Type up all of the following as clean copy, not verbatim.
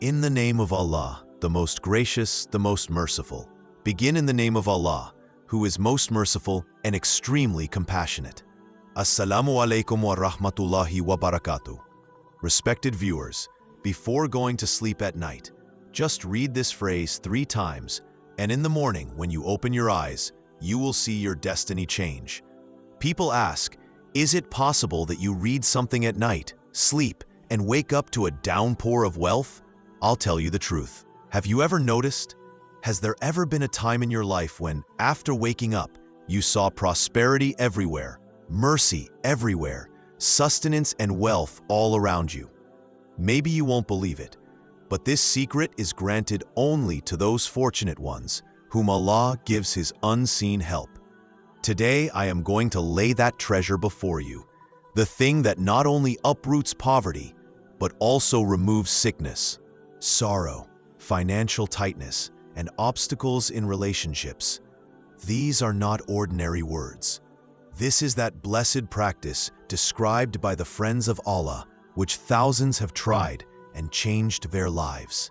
In the name of Allah, the most gracious, the most merciful. Begin in the name of Allah, who is most merciful and extremely compassionate. Assalamu alaikum wa rahmatullahi wa barakatuh. Respected viewers, before going to sleep at night, just read this phrase 3 times, and in the morning when you open your eyes, you will see your destiny change. People ask, is it possible that you read something at night, sleep, and wake up to a downpour of wealth? I'll tell you the truth. Have you ever noticed? Has there ever been a time in your life when, after waking up, you saw prosperity everywhere, mercy everywhere, sustenance and wealth all around you? Maybe you won't believe it, but this secret is granted only to those fortunate ones whom Allah gives His unseen help. Today, I am going to lay that treasure before you, the thing that not only uproots poverty, but also removes sickness, sorrow, financial tightness, and obstacles in relationships. These are not ordinary words. This is that blessed practice described by the friends of Allah, which thousands have tried and changed their lives.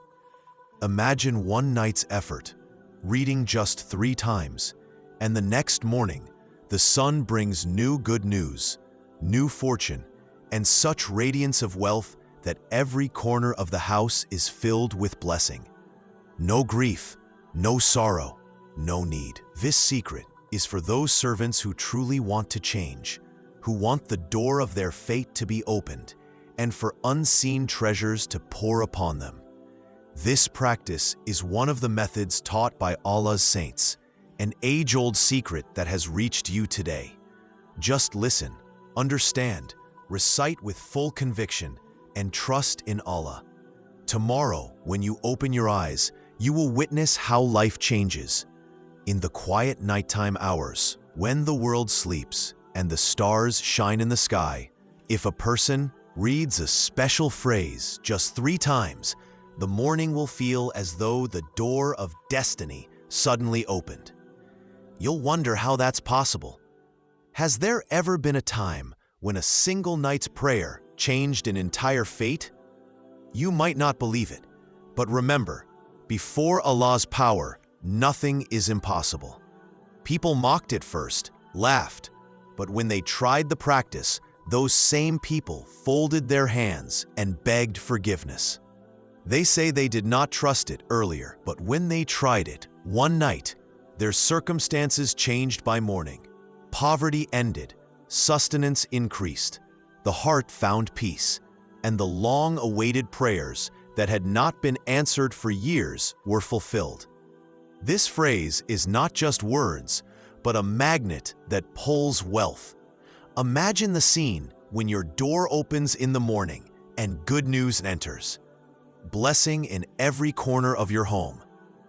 Imagine one night's effort, reading just 3 times, and the next morning, the sun brings new good news, new fortune, and such radiance of wealth that every corner of the house is filled with blessing. No grief, no sorrow, no need. This secret is for those servants who truly want to change, who want the door of their fate to be opened, and for unseen treasures to pour upon them. This practice is one of the methods taught by Allah's saints, an age-old secret that has reached you today. Just listen, understand, recite with full conviction, and trust in Allah. Tomorrow, when you open your eyes, you will witness how life changes. In the quiet nighttime hours, when the world sleeps and the stars shine in the sky, if a person reads a special phrase just 3 times, the morning will feel as though the door of destiny suddenly opened. You'll wonder how that's possible. Has there ever been a time when a single night's prayer changed an entire fate? You might not believe it, but remember, before Allah's power, nothing is impossible. People mocked it first, laughed, but when they tried the practice, those same people folded their hands and begged forgiveness. They say they did not trust it earlier, but when they tried it, one night, their circumstances changed by morning. Poverty ended, sustenance increased, the heart found peace, and the long-awaited prayers that had not been answered for years were fulfilled. This phrase is not just words, but a magnet that pulls wealth. Imagine the scene when your door opens in the morning and good news enters. Blessing in every corner of your home.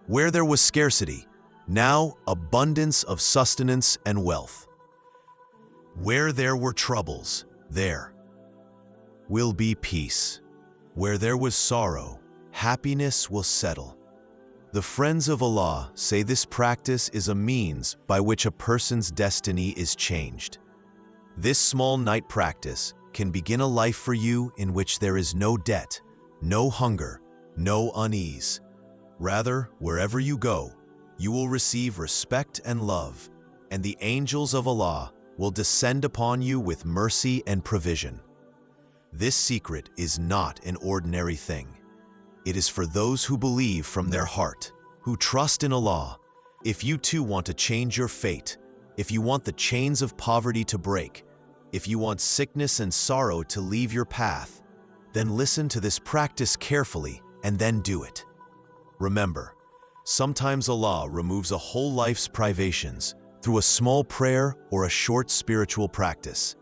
Where there was scarcity, now abundance of sustenance and wealth. Where there were troubles, there will be peace. Where there was sorrow, happiness will settle. The friends of Allah say this practice is a means by which a person's destiny is changed. This small night practice can begin a life for you in which there is no debt, no hunger, no unease. Rather, wherever you go, you will receive respect and love, and the angels of Allah will descend upon you with mercy and provision. This secret is not an ordinary thing. It is for those who believe from their heart, who trust in Allah. If you too want to change your fate, if you want the chains of poverty to break, if you want sickness and sorrow to leave your path, then listen to this practice carefully and then do it. Remember, sometimes Allah removes a whole life's privations through a small prayer or a short spiritual practice.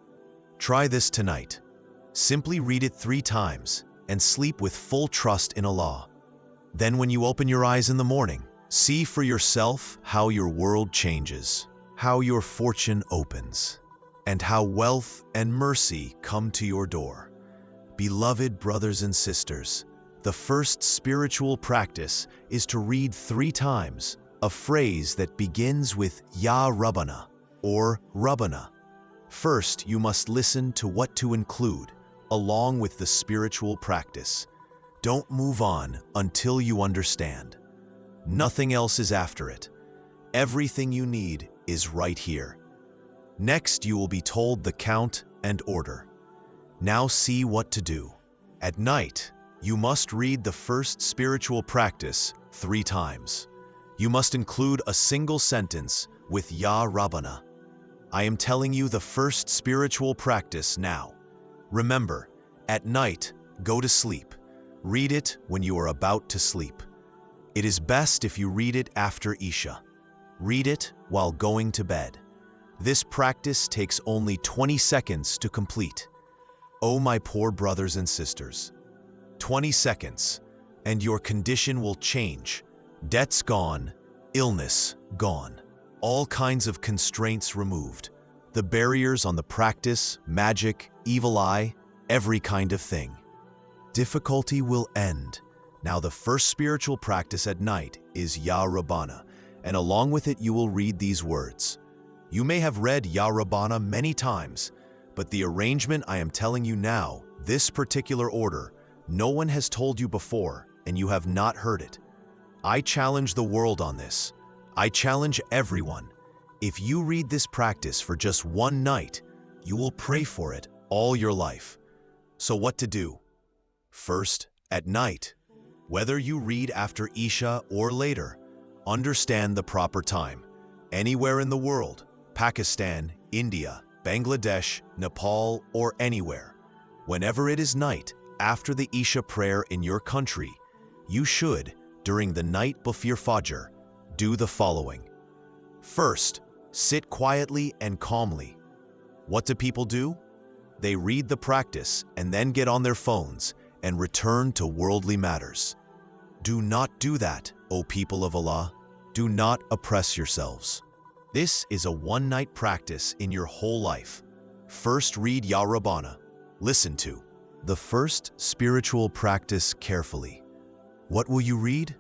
Try this tonight. Simply read it 3 times and sleep with full trust in Allah. Then when you open your eyes in the morning, see for yourself how your world changes, how your fortune opens, and how wealth and mercy come to your door. Beloved brothers and sisters, the first spiritual practice is to read 3 times a phrase that begins with Ya Rabbana or Rabbana. First, you must listen to what to include, along with the spiritual practice. Don't move on until you understand. Nothing else is after it. Everything you need is right here. Next, you will be told the count and order. Now see what to do. At night, you must read the first spiritual practice 3 times. You must include a single sentence with Ya Rabbana. I am telling you the first spiritual practice now. Remember, at night, go to sleep. Read it when you are about to sleep. It is best if you read it after Isha. Read it while going to bed. This practice takes only 20 seconds to complete. Oh, my poor brothers and sisters. 20 seconds, and your condition will change. Debts gone, illness gone. All kinds of constraints removed. The barriers on the practice, magic, evil eye, every kind of thing. Difficulty will end. Now the first spiritual practice at night is Ya Rabbana, and along with it you will read these words. You may have read Ya Rabbana many times, but the arrangement I am telling you now, this particular order, no one has told you before, and you have not heard it. I challenge the world on this. I challenge everyone. If you read this practice for just one night, you will pray for it all your life. So what to do? First, at night, whether you read after Isha or later, understand the proper time. Anywhere in the world, Pakistan, India, Bangladesh, Nepal, or anywhere, whenever it is night after the Isha prayer in your country, you should, during the night before Fajr, do the following. First, sit quietly and calmly. What do people do? They read the practice and then get on their phones and return to worldly matters. Do not do that, O people of Allah. Do not oppress yourselves. This is a one-night practice in your whole life. First read Ya Rabbana. Listen to the first spiritual practice carefully. What will you read?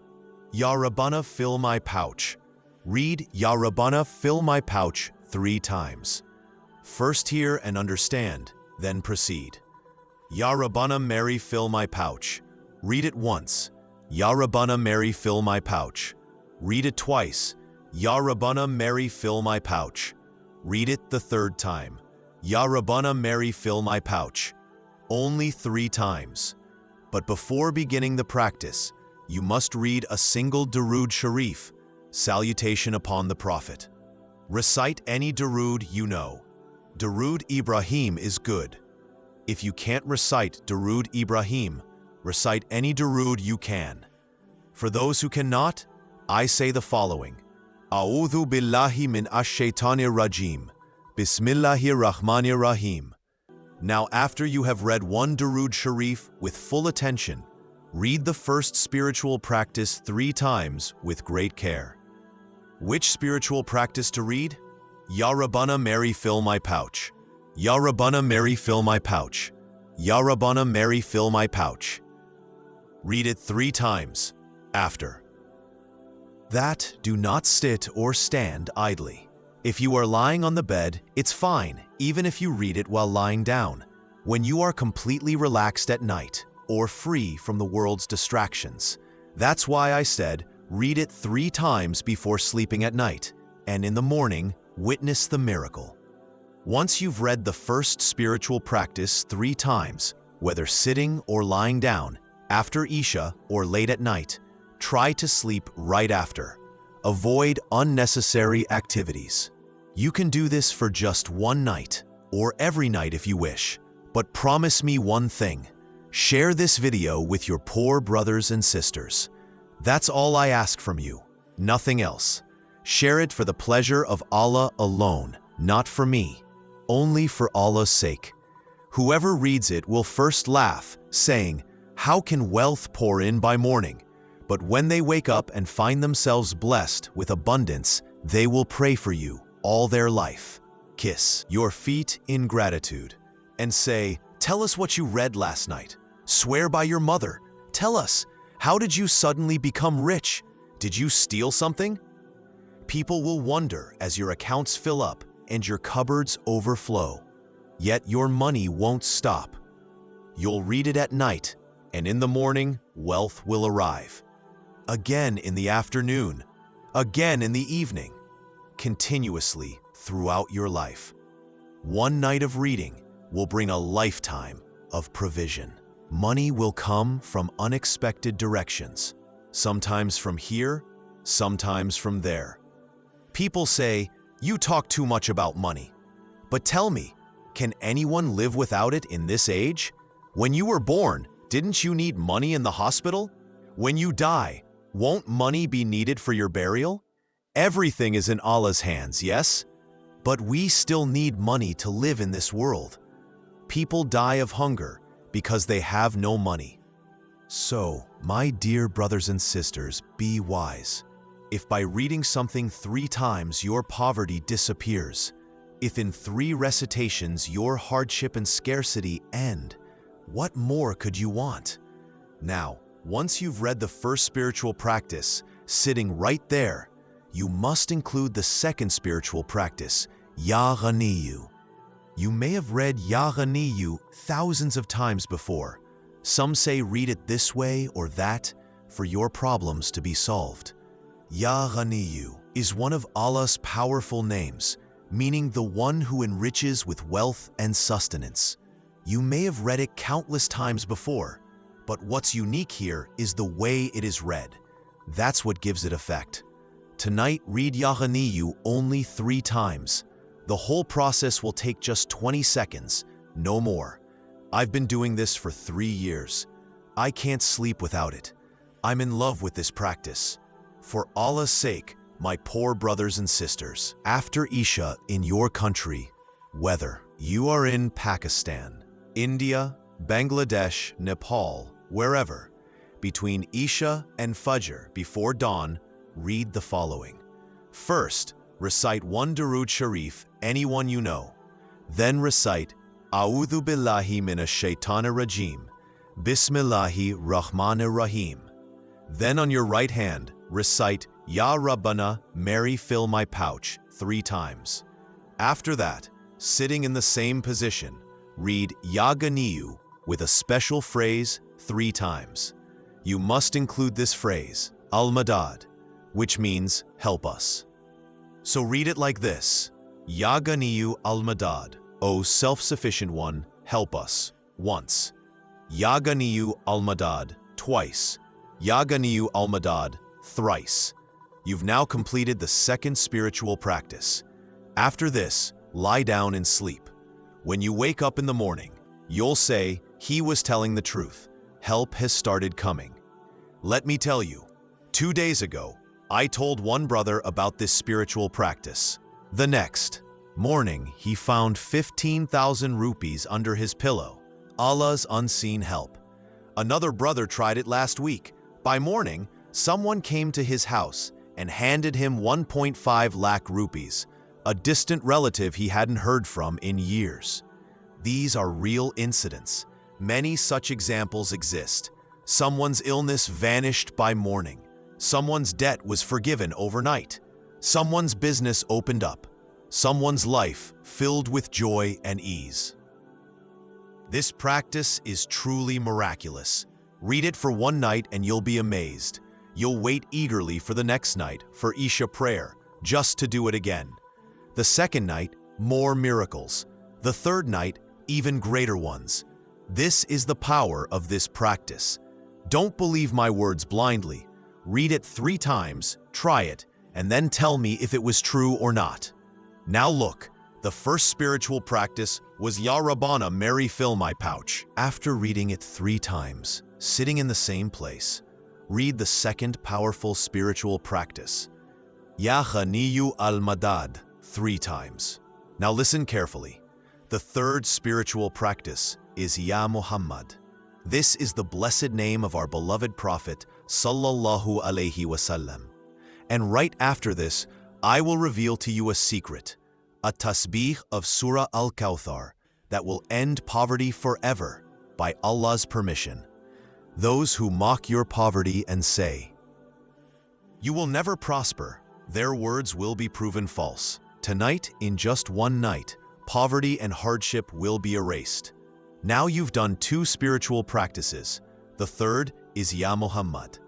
Ya Rabbana, fill my pouch. Read Ya Rabbana, fill my pouch 3 times. First hear and understand, then proceed. Ya Rabbana, Mary, fill my pouch. Read it once. Ya Rabbana, Mary, fill my pouch. Read it twice. Ya Rabbana, Mary, fill my pouch. Read it the 3rd time. Ya Rabbana, Mary, fill my pouch. Only 3 times. But before beginning the practice, you must read a single Durood Sharif, salutation upon the Prophet. Recite any Durood you know. Durood Ibrahim is good. If you can't recite Durood Ibrahim, recite any Durood you can. For those who cannot, I say the following. A'udhu billahi min ash-shaytanir rajim. Bismillahir rahmanir rahim. Now after you have read one Durood Sharif with full attention, read the first spiritual practice 3 times with great care. Which spiritual practice to read? Ya Rabbana, Mary, fill my pouch. Ya Rabbana, Mary, fill my pouch. Ya Rabbana, Mary, fill my pouch. Read it 3 times. After that, do not sit or stand idly. If you are lying on the bed, it's fine, even if you read it while lying down. When you are completely relaxed at night, or free from the world's distractions. That's why I said, read it 3 times before sleeping at night, and in the morning, witness the miracle. Once you've read the first spiritual practice 3 times, whether sitting or lying down, after Isha or late at night, try to sleep right after. Avoid unnecessary activities. You can do this for just one night, or every night if you wish, but promise me one thing. Share this video with your poor brothers and sisters. That's all I ask from you, nothing else. Share it for the pleasure of Allah alone, not for me, only for Allah's sake. Whoever reads it will first laugh, saying, "How can wealth pour in by morning?" But when they wake up and find themselves blessed with abundance, they will pray for you all their life. Kiss your feet in gratitude and say, "Tell us what you read last night. Swear by your mother. Tell us, how did you suddenly become rich? Did you steal something?" People will wonder as your accounts fill up and your cupboards overflow. Yet your money won't stop. You'll read it at night, and in the morning, wealth will arrive. Again in the afternoon, again in the evening, continuously throughout your life. One night of reading will bring a lifetime of provision. Money will come from unexpected directions, sometimes from here, sometimes from there. People say, "You talk too much about money." But tell me, can anyone live without it in this age? When you were born, didn't you need money in the hospital? When you die, won't money be needed for your burial? Everything is in Allah's hands, yes? But we still need money to live in this world. People die of hunger because they have no money. So, my dear brothers and sisters, be wise. If by reading something 3 times your poverty disappears, if in 3 recitations your hardship and scarcity end, what more could you want? Now, once you've read the first spiritual practice, sitting right there, you must include the second spiritual practice, Ya Ghaniyu. You may have read Ya Ghaniyu thousands of times before. Some say read it this way or that for your problems to be solved. Ya Ghaniyu is one of Allah's powerful names, meaning the one who enriches with wealth and sustenance. You may have read it countless times before, but what's unique here is the way it is read. That's what gives it effect. Tonight, read Ya Ghaniyu only 3 times. The whole process will take just 20 seconds, no more. I've been doing this for 3 years. I can't sleep without it. I'm in love with this practice. For Allah's sake, my poor brothers and sisters, after Isha in your country, whether you are in Pakistan, India, Bangladesh, Nepal, wherever, between Isha and Fajr before dawn, read the following. First, recite 1 Durood Sharif, anyone you know. Then recite A'udhu Billahi Minash Shaitanir Rajim, Bismillahir Rahmanir Rahim. Then on your right hand, recite Ya Rabbana, Mary fill my pouch 3 times. After that, sitting in the same position, read Ya Ghaniyu with a special phrase 3 times. You must include this phrase, Al-Madad, which means help us. So read it like this, Ya Ghaniyu Al-Madad, O self-sufficient one, help us, once. Ya Ghaniyu Al-Madad, twice. Ya Ghaniyu Al-Madad, thrice. You've now completed the second spiritual practice. After this, lie down and sleep. When you wake up in the morning, you'll say, he was telling the truth. Help has started coming. Let me tell you, 2 days ago, I told one brother about this spiritual practice. The next morning, he found 15,000 rupees under his pillow. Allah's unseen help. Another brother tried it last week. By morning, someone came to his house and handed him 1.5 lakh rupees, a distant relative he hadn't heard from in years. These are real incidents. Many such examples exist. Someone's illness vanished by morning. Someone's debt was forgiven overnight. Someone's business opened up. Someone's life filled with joy and ease. This practice is truly miraculous. Read it for 1 night and you'll be amazed. You'll wait eagerly for the next night, for Isha prayer, just to do it again. The second night, more miracles. The third night, even greater ones. This is the power of this practice. Don't believe my words blindly. Read it 3 times, try it, and then tell me if it was true or not. Now look, the first spiritual practice was Ya Rabbana, Mary fill my pouch. After reading it 3 times, sitting in the same place, read the second powerful spiritual practice, Ya Ghaniyu Al-Madad, 3 times. Now listen carefully. The third spiritual practice is Ya Muhammad. This is the blessed name of our beloved Prophet, Sallallahu Alaihi Wasallam. And right after this, I will reveal to you a secret, a tasbih of Surah Al-Kawthar that will end poverty forever by Allah's permission. Those who mock your poverty and say, you will never prosper, their words will be proven false. Tonight, in just 1 night, poverty and hardship will be erased. Now you've done 2 spiritual practices. The third is Ya Muhammad.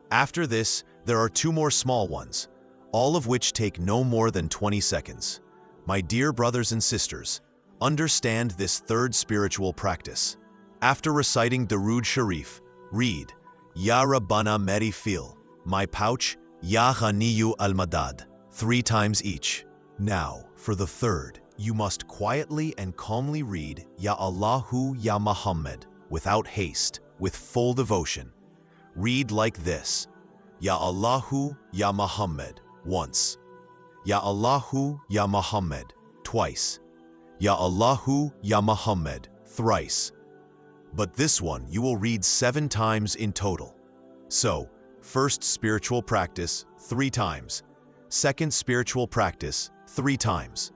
After this, there are two more small ones, all of which take no more than 20 seconds. My dear brothers and sisters, understand this third spiritual practice. After reciting Darood Sharif, read, Ya Rabbana Merciful, my pouch, Ya Ghaniyu al-Madad, 3 times each. Now, for the third, you must quietly and calmly read Ya Allahu Ya Muhammad, without haste, with full devotion. Read like this, Ya Allahu Ya Muhammad, once. Ya Allahu Ya Muhammad, twice. Ya Allahu Ya Muhammad, thrice. But this one you will read 7 times in total. So, first spiritual practice, 3 times. Second spiritual practice, 3 times.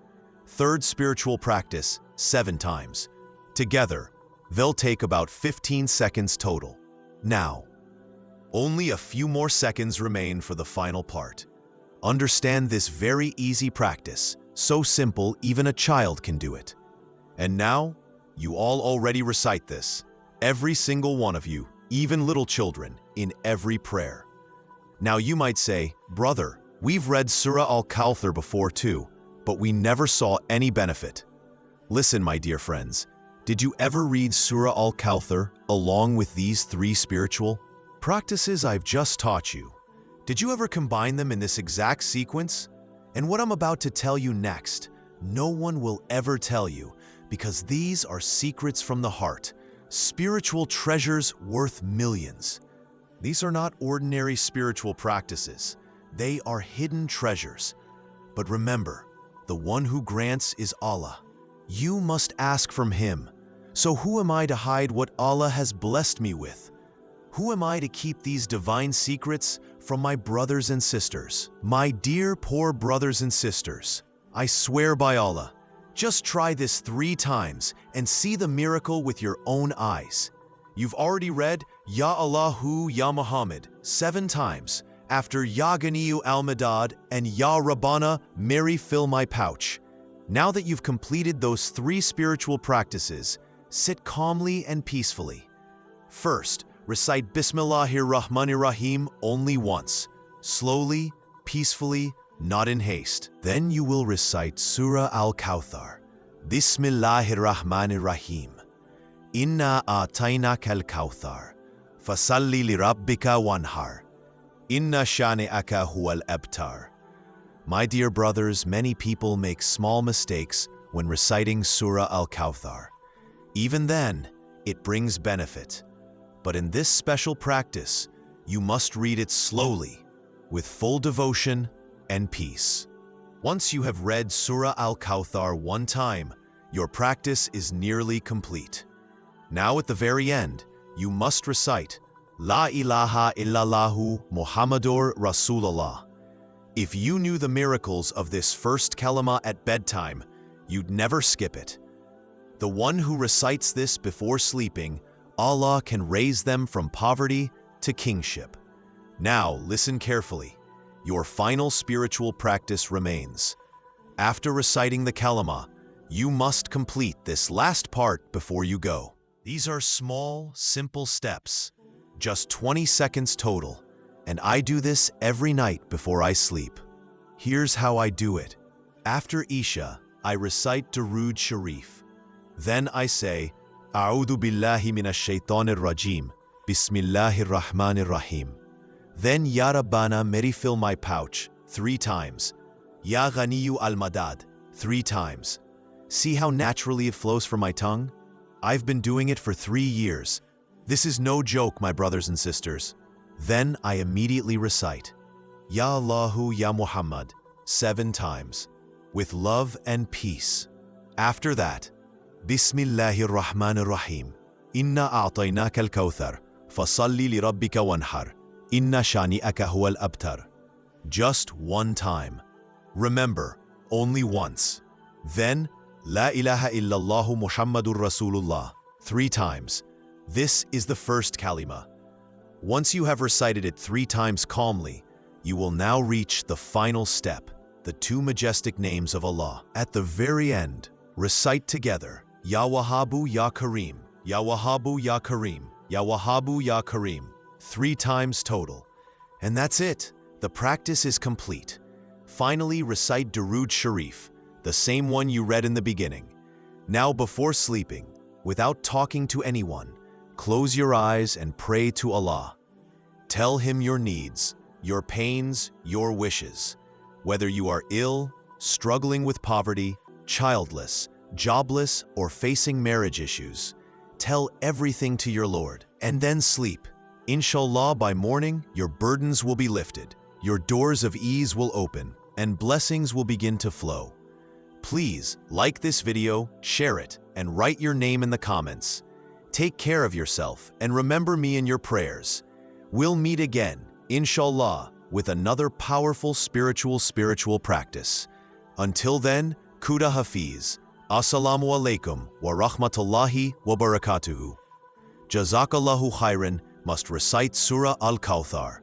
Third spiritual practice, 7 times. Together, they'll take about 15 seconds total. Now, only a few more seconds remain for the final part. Understand this very easy practice, so simple even a child can do it. And now, you all already recite this, every single one of you, even little children, in every prayer. Now you might say, brother, we've read Surah Al-Kawthar before too, but we never saw any benefit. Listen, my dear friends, did you ever read Surah Al-Kawthar along with these 3 spiritual practices I've just taught you? Did you ever combine them in this exact sequence? And what I'm about to tell you next, no one will ever tell you, because these are secrets from the heart, spiritual treasures worth millions. These are not ordinary spiritual practices. They are hidden treasures. But remember, the one who grants is Allah. You must ask from Him. So who am I to hide what Allah has blessed me with? Who am I to keep these divine secrets from my brothers and sisters? My dear poor brothers and sisters, I swear by Allah, just try this 3 times and see the miracle with your own eyes. You've already read Ya Allahu Ya Muhammad 7 times after Ya Ghaniyu al-Madad and Ya Rabbana Merciful my pouch. Now that you've completed those 3 spiritual practices, sit calmly and peacefully. First, recite Bismillahir-Rahmanir-Rahim only once, slowly, peacefully, not in haste. Then you will recite Surah Al-Kawthar. Bismillahir-Rahmanir-Rahim. Inna a'tainaka al-Kawthar. Fasalli li rabbika wanhar. Inna shani'aka huwal abtar. My dear brothers, many people make small mistakes when reciting Surah Al-Kawthar. Even then, it brings benefit. But in this special practice, you must read it slowly, with full devotion and peace. Once you have read Surah Al-Kawthar 1 time, your practice is nearly complete. Now at the very end, you must recite La ilaha illallahu Muhammadur Rasulullah. If you knew the miracles of this first kalima at bedtime, you'd never skip it. The one who recites this before sleeping, Allah can raise them from poverty to kingship. Now listen carefully. Your final spiritual practice remains. After reciting the kalima, you must complete this last part before you go. These are small, simple steps, just 20 seconds total, and I do this every night before I sleep. Here's how I do it. After Isha, I recite Darood Sharif. Then I say, A'udhu billahi minash shaitanir rajim, Bismillahir Rahmanir Rahim. Then Ya Rabbana Merciful my pouch 3 times. Ya Ghaniyu al-Madad 3 times. See how naturally it flows from my tongue? I've been doing it for 3 years. This is no joke, my brothers and sisters. Then I immediately recite Ya Allahu Ya Muhammad 7 times, with love and peace. After that, Bismillahir-Rahmanir-Rahim. Inna a'tainaka al-Kawthar. Fasalli li rabbika wanhar. Inna shani'aka huwal abtar. Just 1 time. Remember, only once. Then, La ilaha illallahu Muhammadur Rasulullah 3 times. This is the first kalima. Once you have recited it 3 times calmly, you will now reach the final step, the 2 majestic names of Allah. At the very end, recite together, Ya Wahhabu Ya Kareem, Ya Wahhabu Ya Kareem, Ya Wahhabu Ya Kareem, 3 times total. And that's it. The practice is complete. Finally, recite Durood Sharif, the same one you read in the beginning. Now, before sleeping, without talking to anyone, close your eyes and pray to Allah. Tell Him your needs, your pains, your wishes. Whether you are ill, struggling with poverty, childless, jobless, or facing marriage issues, tell everything to your Lord, and then sleep. Inshallah, by morning, your burdens will be lifted, your doors of ease will open, and blessings will begin to flow. Please like this video, share it, and write your name in the comments. Take care of yourself and remember me in your prayers. We'll meet again, inshallah, with another powerful spiritual practice. Until then, Khuda Hafiz. Assalamu alaikum wa rahmatullahi wa barakatuhu. Jazakallahu khairan must recite Surah Al-Kawthar.